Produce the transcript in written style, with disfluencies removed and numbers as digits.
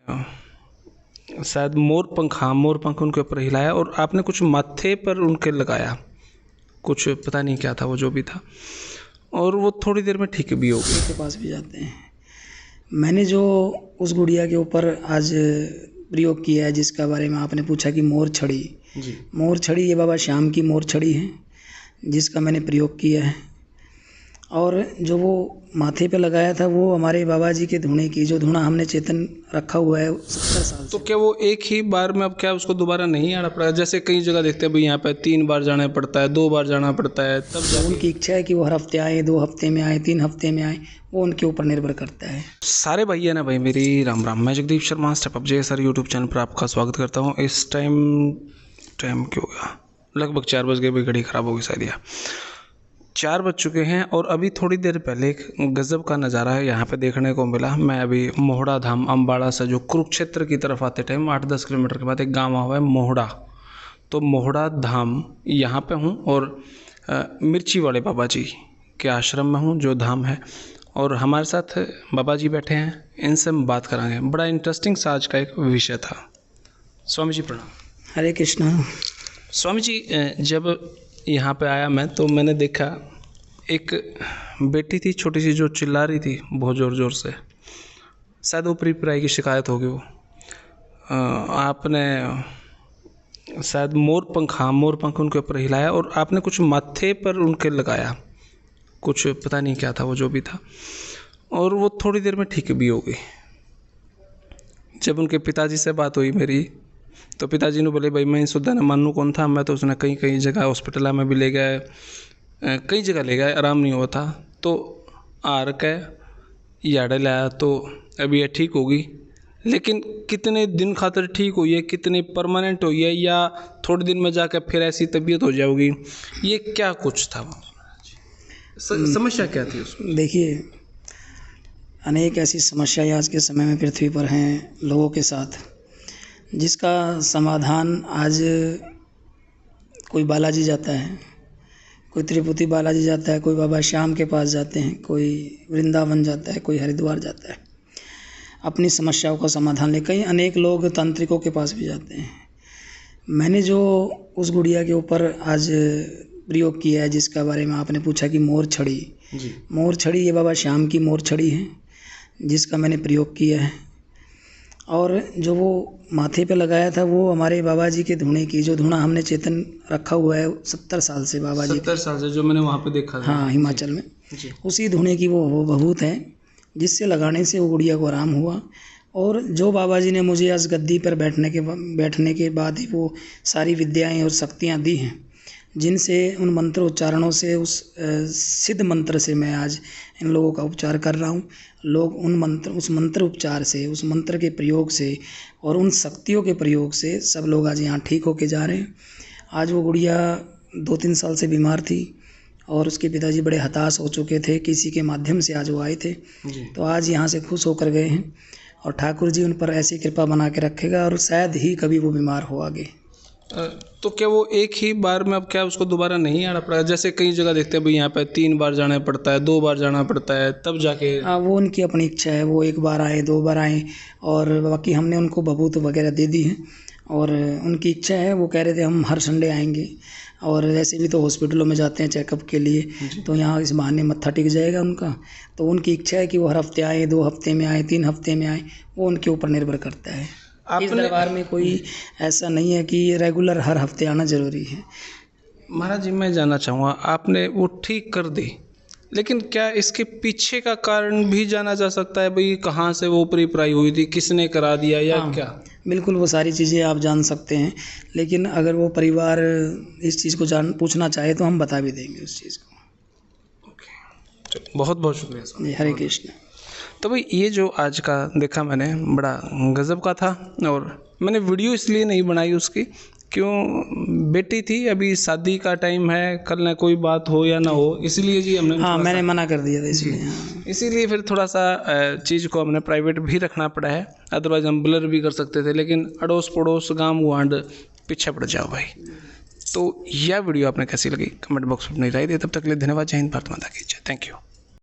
शायद मोर पंख उनके ऊपर हिलाया और आपने कुछ माथे पर उनके लगाया, कुछ पता नहीं क्या था वो, जो भी था, और वो थोड़ी देर में ठीक भी हो गई। के पास भी जाते हैं। मैंने जो उस गुड़िया के ऊपर आज प्रयोग किया है, जिसका बारे में आपने पूछा कि मोर छड़ी जी। मोर छड़ी, ये बाबा श्याम की मोर छड़ी है, जिसका मैंने प्रयोग किया है। और जो वो माथे पे लगाया था वो हमारे बाबा जी के धुने की, जो धुना हमने चेतन रखा हुआ है 70 साल तो से। क्या वो एक ही बार में, अब क्या उसको दोबारा नहीं आना पड़ेगा? जैसे कई जगह देखते हैं भाई यहाँ पे 3 बार जाना पड़ता है, 2 बार जाना पड़ता है, तब तो उनकी इच्छा है कि वो हर हफ्ते आए, 2 हफ्ते में आए, 3 हफ्ते में आए, वो उनके ऊपर निर्भर करता है। सारे भाई है ना भाई मेरी राम राम। मैं जगदीप शर्मा स्टेप अप जे सर यूट्यूब चैनल पर आपका स्वागत करता हूँ। इस टाइम क्यों हो गया, लगभग 4 बज गए भाई, घड़ी ख़राब हो गई शायद, या 4 बज चुके हैं। और अभी थोड़ी देर पहले एक गज़ब का नज़ारा है यहाँ पे देखने को मिला। मैं अभी मोहड़ा धाम अम्बाड़ा से जो कुरुक्षेत्र की तरफ आते टाइम 8-10 किलोमीटर के बाद एक गांव हुआ है मोहड़ा, तो मोहड़ा धाम यहाँ पे हूँ और मिर्ची वाले बाबा जी के आश्रम में हूँ, जो धाम है। और हमारे साथ बाबा जी बैठे हैं, इनसे हम बात करांगे। बड़ा इंटरेस्टिंग सा आज का एक विषय था। स्वामी जी प्रणाम। हरे कृष्णा। स्वामी जी, जब यहाँ पे आया मैं, तो मैंने देखा एक बेटी थी छोटी सी जो चिल्ला रही थी बहुत ज़ोर ज़ोर से, शायद ऊपरी पिराई की शिकायत होगी वो। आपने शायद मोर पंख उनके ऊपर हिलाया और आपने कुछ माथे पर उनके लगाया, कुछ पता नहीं क्या था वो, जो भी था, और वो थोड़ी देर में ठीक भी हो गई। जब उनके पिताजी से बात हुई मेरी, तो पिताजी ने बोले भाई मैं सुधा ने मानू कौन था, मैं तो उसने कई जगह हॉस्पिटल में भी ले गए, कई जगह ले गए, आराम नहीं हुआ था, तो आर के याडे लाया तो अभी ये ठीक होगी। लेकिन कितने दिन खातर ठीक हुई है, कितनी परमानेंट हुई है, या थोड़े दिन में जाकर फिर ऐसी तबीयत हो जाएगी, ये क्या कुछ था? समस्या क्या थी उसमें? देखिए, अनेक ऐसी समस्याएं आज के समय में पृथ्वी पर हैं लोगों के साथ, जिसका समाधान आज कोई बालाजी जाता है, कोई तिरुपति बालाजी जाता है, कोई बाबा श्याम के पास जाते हैं, कोई वृंदावन जाता है, कोई हरिद्वार जाता है अपनी समस्याओं का समाधान ले। कई अनेक लोग तांत्रिकों के पास भी जाते हैं। मैंने जो उस गुड़िया के ऊपर आज प्रयोग किया है, जिसका बारे में आपने पूछा कि मोर छड़ी जी। मोर छड़ी, ये बाबा श्याम की मोर छड़ी है, जिसका मैंने प्रयोग किया है। और जो वो माथे पे लगाया था वो हमारे बाबा जी के धुने की, जो धुना हमने चेतन रखा हुआ है 70 साल से बाबा जी। 70 साल से जो मैंने वहाँ पे देखा था। हाँ, हिमाचल में जी। उसी धुने की वो बहुत है, जिससे लगाने से वो गुड़िया को आराम हुआ। और जो बाबा जी ने मुझे आज गद्दी पर बैठने के बाद ही वो सारी विद्याएं और शक्तियाँ दी हैं, जिनसे उन मंत्र उच्चारणों से, उस सिद्ध मंत्र से मैं आज इन लोगों का उपचार कर रहा हूँ। लोग उस मंत्र उपचार से, उस मंत्र के प्रयोग से और उन शक्तियों के प्रयोग से सब लोग आज यहाँ ठीक होके जा रहे हैं। आज वो गुड़िया 2-3 साल से बीमार थी और उसके पिताजी बड़े हताश हो चुके थे, किसी के माध्यम से आज वो आए थे जी। तो आज यहाँ से खुश होकर गए हैं। और ठाकुर जी उन पर ऐसी कृपा बना के रखेगा और शायद ही कभी वो बीमार हो आगे। तो क्या वो एक ही बार में, अब क्या उसको दोबारा नहीं आना पड़ेगा? जैसे कई जगह देखते हैं भाई यहाँ पे 3 बार जाना पड़ता है, 2 बार जाना पड़ता है, तब जाके। वो उनकी अपनी इच्छा है, वो 1 बार आए, 2 बार आए, और बाकी हमने उनको भभूत वगैरह दे दी है और उनकी इच्छा है। वो कह रहे थे हम हर संडे आएंगे, और वैसे भी तो हॉस्पिटलों में जाते हैं चेकअप के लिए, तो यहाँ इस बहाने मत्था टिक जाएगा उनका। तो उनकी इच्छा है कि वो हर हफ्ते आए, 2 हफ्ते में आए, 3 हफ्ते में आए, वो उनके ऊपर निर्भर करता है। इस दरबार में कोई ऐसा नहीं है कि रेगुलर हर हफ्ते आना जरूरी है। महाराज जी, मैं जानना चाहूँगा, आपने वो ठीक कर दी, लेकिन क्या इसके पीछे का कारण भी जाना जा सकता है? भाई कहाँ से वो ऊपरी पराई हुई थी, किसने करा दिया, या क्या? बिल्कुल, वो सारी चीज़ें आप जान सकते हैं, लेकिन अगर वो परिवार इस चीज़ को पूछना चाहे तो हम बता भी देंगे उस चीज़ को। चलो, बहुत बहुत शुक्रिया सर जी, हरे कृष्ण। तो भाई ये जो आज का देखा मैंने, बड़ा गज़ब का था। और मैंने वीडियो इसलिए नहीं बनाई उसकी, क्यों, बेटी थी, अभी शादी का टाइम है, कल ना कोई बात हो या ना हो, इसलिए जी हमने मैंने मना कर दिया था इसलिए। इसीलिए फिर थोड़ा सा चीज़ को हमने प्राइवेट भी रखना पड़ा है, अदरवाइज़ हम ब्लर भी कर सकते थे, लेकिन अड़ोस पड़ोस गांव गुआंढ पीछे पड़ जाओ भाई। तो यह वीडियो आपने कैसी लगी कमेंट बॉक्स में अपनी राय दे। तब तक के लिए धन्यवाद। जय हिंद, भारत माता की जय। Thank you.